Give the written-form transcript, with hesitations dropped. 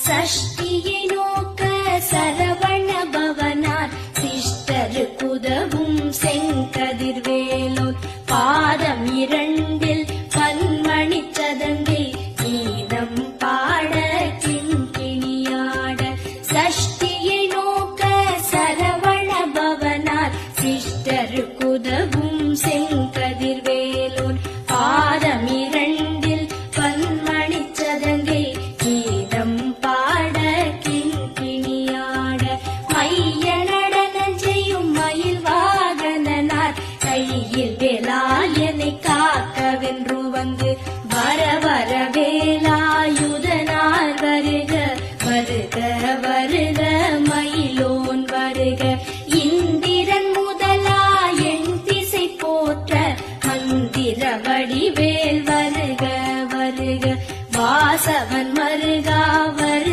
சஷ்டியை நோக்க சரவண பவனார் சிஷ்டருக்குதவும் செங்கதிர்வேலோர் பாதம் இரண்டில் பன்மணி சதங்கை கீதம் பாட கிண்கிணியாட. சஷ்டியை நோக்க சரவண பவனார் சிஷ்டருக்குதவும் செங்கதிர்வேலோர் பாதம் இரண்டில் பன்மணி சதங்கை கீதம் பாட கிண்கிணியாட. மைய நடனம் செய்யும் மயில் வாகனனார் கையில் வேலாயனை காக்கவென்று வந்து வர வர வேலாயுதனார் வருக வருக வருக மயிலோன் வருக. இந்திரன் முதலா என் திசை போற்ற மந்திர வடிவேல் வருக வருக. வாசவன் மருகா